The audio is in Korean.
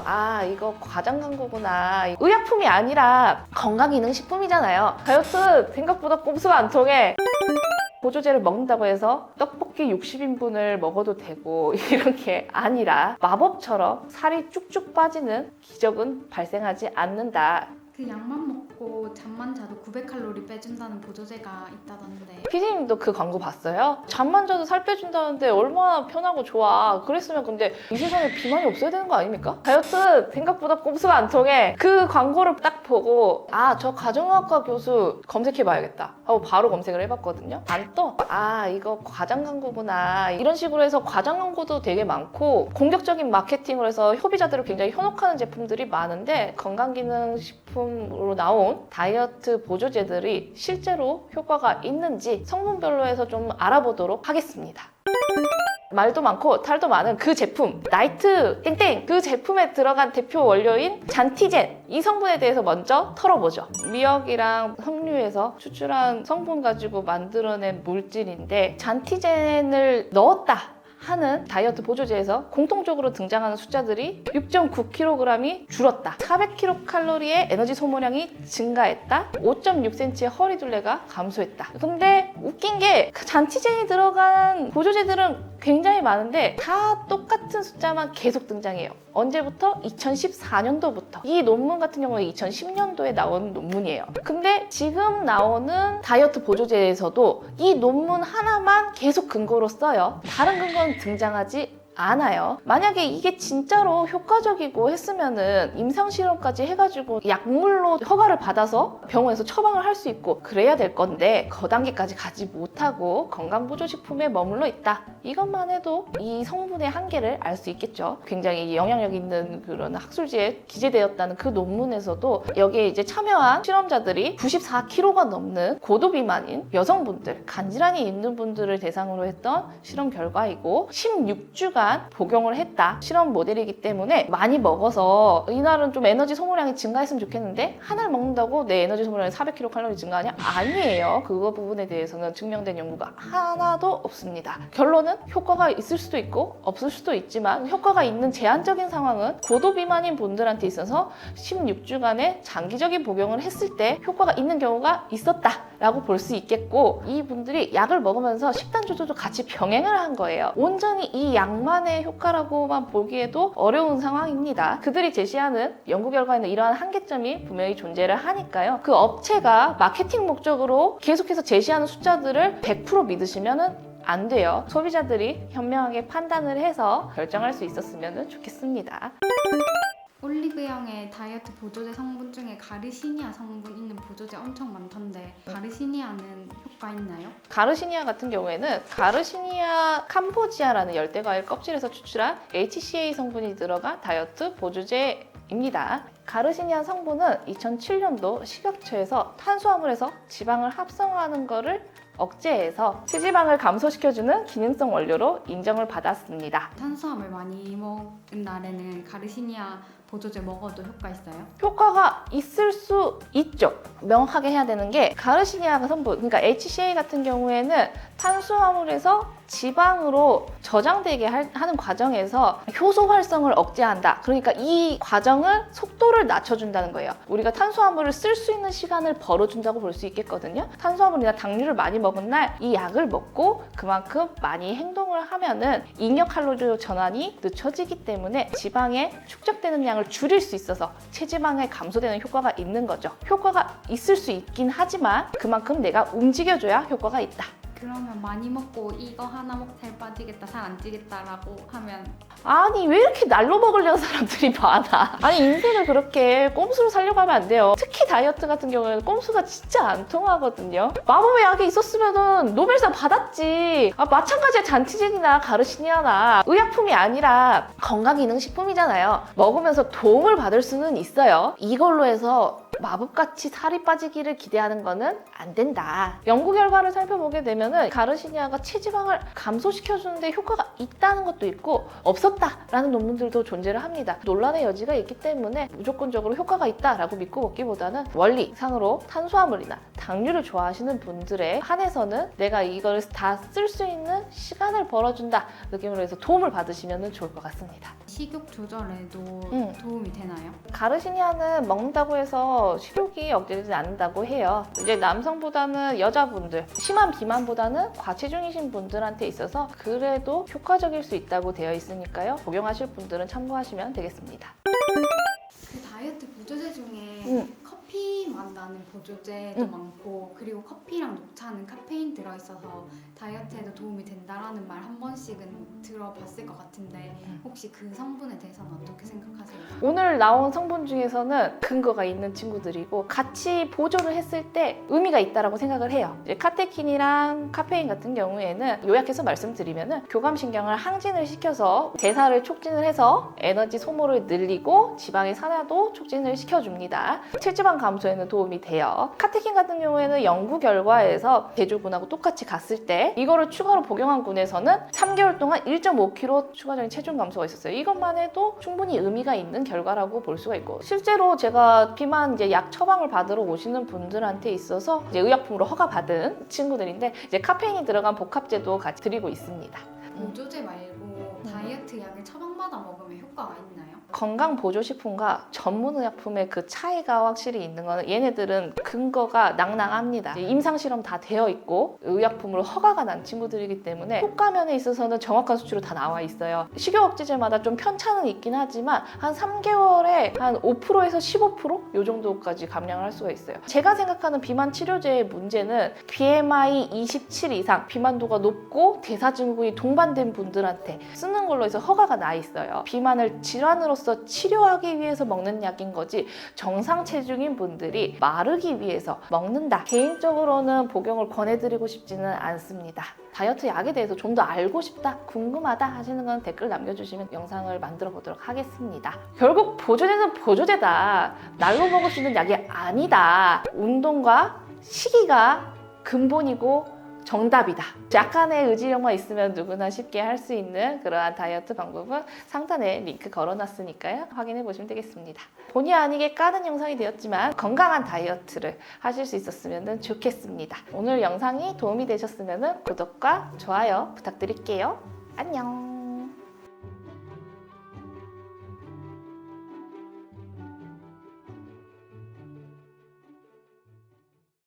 아 이거 과장 광고구나. 의약품이 아니라 건강기능식품이잖아요. 다이어트 생각보다 꼼수가 안 통해. 보조제를 먹는다고 해서 떡볶이 60인분을 먹어도 되고 이런 게 아니라 마법처럼 살이 쭉쭉 빠지는 기적은 발생하지 않는다. 그 약만 먹고 잠만 자도 900칼로리 빼준다는 보조제가 있다던데. 피디님도 그 광고 봤어요? 잠만 자도 살 빼준다는데 얼마나 편하고 좋아. 그랬으면 근데 이 세상에 비만이 없어야 되는 거 아닙니까? 다이어트 생각보다 꼼수가 안 통해. 그 광고를 딱 보고 아, 저 가정의학과 교수 검색해봐야겠다 하고 바로 검색을 해봤거든요. 안 떠. 아, 이거 과장 광고구나. 이런 식으로 해서 과장 광고도 되게 많고 공격적인 마케팅을 해서 소비자들을 굉장히 현혹하는 제품들이 많은데 건강기능식품으로 나온 다이어트 보조제들이 실제로 효과가 있는지 성분별로 해서 좀 알아보도록 하겠습니다. 말도 많고 탈도 많은 그 제품 나이트 땡땡 그 제품에 들어간 대표 원료인 잔티젠 이 성분에 대해서 먼저 털어보죠. 미역이랑 석류에서 추출한 성분 가지고 만들어낸 물질인데 잔티젠을 넣었다 하는 다이어트 보조제에서 공통적으로 등장하는 숫자들이 6.9kg이 줄었다, 400kcal의 에너지 소모량이 증가했다, 5.6cm의 허리 둘레가 감소했다. 근데 웃긴 게 잔티젠이 들어간 보조제들은 굉장히 많은데 다 똑같은 숫자만 계속 등장해요. 언제부터? 2014년도부터. 이 논문 같은 경우는 2010년도에 나온 논문이에요. 근데 지금 나오는 다이어트 보조제에서도 이 논문 하나만 계속 근거로 써요. 다른 근거는 등장하지 않아요. 만약에 이게 진짜로 효과적이고 했으면은 임상실험까지 해가지고 약물로 허가를 받아서 병원에서 처방을 할 수 있고 그래야 될 건데 그 단계까지 가지 못하고 건강보조식품에 머물러 있다. 이것만 해도 이 성분의 한계를 알 수 있겠죠. 굉장히 영향력 있는 그런 학술지에 기재되었다는 그 논문에서도 여기에 이제 참여한 실험자들이 94kg가 넘는 고도비만인 여성분들, 간질환이 있는 분들을 대상으로 했던 실험 결과이고 16주간 복용을 했다. 실험 모델이기 때문에 많이 먹어서 이날은 좀 에너지 소모량이 증가했으면 좋겠는데 하나를 먹는다고 내 에너지 소모량이 400kcal 증가하냐? 아니에요. 그거 부분에 대해서는 증명된 연구가 하나도 없습니다. 결론은 효과가 있을 수도 있고 없을 수도 있지만 효과가 있는 제한적인 상황은 고도 비만인 분들한테 있어서 16주간의 장기적인 복용을 했을 때 효과가 있는 경우가 있었다라고 볼 수 있겠고 이분들이 약을 먹으면서 식단 조절도 같이 병행을 한 거예요. 온전히 이 약만의 효과라고만 보기에도 어려운 상황입니다. 그들이 제시하는 연구 결과에는 이러한 한계점이 분명히 존재를 하니까요. 그 업체가 마케팅 목적으로 계속해서 제시하는 숫자들을 100% 믿으시면 안 돼요. 소비자들이 현명하게 판단을 해서 결정할 수 있었으면 좋겠습니다. 올리브영의 다이어트 보조제 성분 중에 가르시니아 성분 있는 보조제 엄청 많던데 가르시니아는 효과 있나요? 가르시니아 같은 경우에는 가르시니아 캄보지아라는 열대과일 껍질에서 추출한 HCA 성분이 들어간 다이어트 보조제입니다. 가르시니아 성분은 2007년도 식약처에서 탄수화물에서 지방을 합성하는 것을 억제해서 체지방을 감소시켜주는 기능성 원료로 인정을 받았습니다. 탄수화물 많이 먹은 날에는 가르시니아 보조제 먹어도 효과 있어요? 효과가 있을 수 있죠. 명확하게 해야 되는 게 가르시니아 성분, 그러니까 HCA 같은 경우에는 탄수화물에서 지방으로 저장되게 하는 과정에서 효소 활성을 억제한다. 그러니까 이 과정을 속도를 낮춰준다는 거예요. 우리가 탄수화물을 쓸 수 있는 시간을 벌어준다고 볼 수 있겠거든요. 탄수화물이나 당류를 많이 먹은 날 이 약을 먹고 그만큼 많이 행동을 하면은 잉여 칼로리 전환이 늦춰지기 때문에 지방에 축적되는 양을 줄일 수 있어서 체지방에 감소되는 효과가 있는 거죠. 효과가 있을 수 있긴 하지만 그만큼 내가 움직여줘야 효과가 있다. 그러면 많이 먹고 이거 하나 먹고 살 빠지겠다, 살 안 찌겠다라고 하면 아니 왜 이렇게 날로 먹으려는 사람들이 많아. 아니 인생을 그렇게 꼼수로 살려고 하면 안 돼요. 특히 다이어트 같은 경우에는 꼼수가 진짜 안 통하거든요. 마법의 약이 있었으면 노벨상 받았지. 마찬가지야 잔티젠이나 가르시니아나 의약품이 아니라 건강기능식품이잖아요. 먹으면서 도움을 받을 수는 있어요. 이걸로 해서 마법같이 살이 빠지기를 기대하는 거는 안 된다. 연구 결과를 살펴보게 되면은 가르시니아가 체지방을 감소시켜주는데 효과가 있다는 것도 있고 없었다라는 논문들도 존재를 합니다. 논란의 여지가 있기 때문에 무조건적으로 효과가 있다라고 믿고 먹기보다는 원리상으로 탄수화물이나 당류를 좋아하시는 분들에 한해서는 내가 이걸 다 쓸 수 있는 시간을 벌어준다 느낌으로 해서 도움을 받으시면 좋을 것 같습니다. 식욕 조절에도 도움이 되나요? 가르시니아는 먹는다고 해서 식욕이 억제되지 않는다고 해요. 이제 남성보다는 여자분들, 심한 비만보다는 과체중이신 분들한테 있어서 그래도 효과적일 수 있다고 되어 있으니까요. 복용하실 분들은 참고하시면 되겠습니다. 그 다이어트 보조제 중에 커피 맛 나는 보조제도 많고 그리고 커피랑 녹차는 카페인 들어있어서 다이어트에도 도움이 된다라는 말 한 번씩은 들어봤을 것 같은데 혹시 그 성분에 대해서는 어떻게 생각하세요? 오늘 나온 성분 중에서는 근거가 있는 친구들이고 같이 보조를 했을 때 의미가 있다고 생각을 해요. 이제 카테킨이랑 카페인 같은 경우에는 요약해서 말씀드리면은 교감신경을 항진을 시켜서 대사를 촉진을 해서 에너지 소모를 늘리고 지방의 산화도 촉진을 시켜줍니다. 체지방 감소에는 도움이 돼요. 카테킨 같은 경우에는 연구 결과에서 대조군하고 똑같이 갔을 때 이거를 추가로 복용한 군에서는 3개월 동안 1.5kg 추가적인 체중 감소가 있었어요. 이것만 해도 충분히 의미가 있는 결과라고 볼 수가 있고 실제로 제가 비만 이제 약 처방을 받으러 오시는 분들한테 있어서 이제 의약품으로 허가받은 친구들인데 이제 카페인이 들어간 복합제도 같이 드리고 있습니다. 보조제 말고 다이어트 약을 처방받아 먹으면 효과가 있나요? 건강보조식품과 전문의약품의 그 차이가 확실히 있는 거는 얘네들은 근거가 낭낭합니다. 임상실험 다 되어 있고 의약품으로 허가가 난 친구들이기 때문에 효과면에 있어서는 정확한 수치로 다 나와 있어요. 식욕억제제마다 좀 편차는 있긴 하지만 한 3개월에 한 5%에서 15%? 요 정도까지 감량을 할 수가 있어요. 제가 생각하는 비만 치료제의 문제는 BMI 27 이상, 비만도가 높고 대사증후군이 동반된 분들한테 쓰는 걸로 해서 허가가 나 있어요. 비만을 질환으로서 치료하기 위해서 먹는 약인 거지 정상 체중인 분들이 마르기 위해서 먹는다. 개인적으로는 복용을 권해드리고 싶지는 않습니다. 다이어트 약에 대해서 좀 더 알고 싶다, 궁금하다 하시는 건 댓글 남겨주시면 영상을 만들어 보도록 하겠습니다. 결국 보조제는 보조제다. 날로 먹을 수 있는 약이 아니다. 운동과 식이가 근본이고 정답이다. 약간의 의지력만 있으면 누구나 쉽게 할 수 있는 그러한 다이어트 방법은 상단에 링크 걸어놨으니까요. 확인해 보시면 되겠습니다. 본의 아니게 까는 영상이 되었지만 건강한 다이어트를 하실 수 있었으면 좋겠습니다. 오늘 영상이 도움이 되셨으면 구독과 좋아요 부탁드릴게요. 안녕.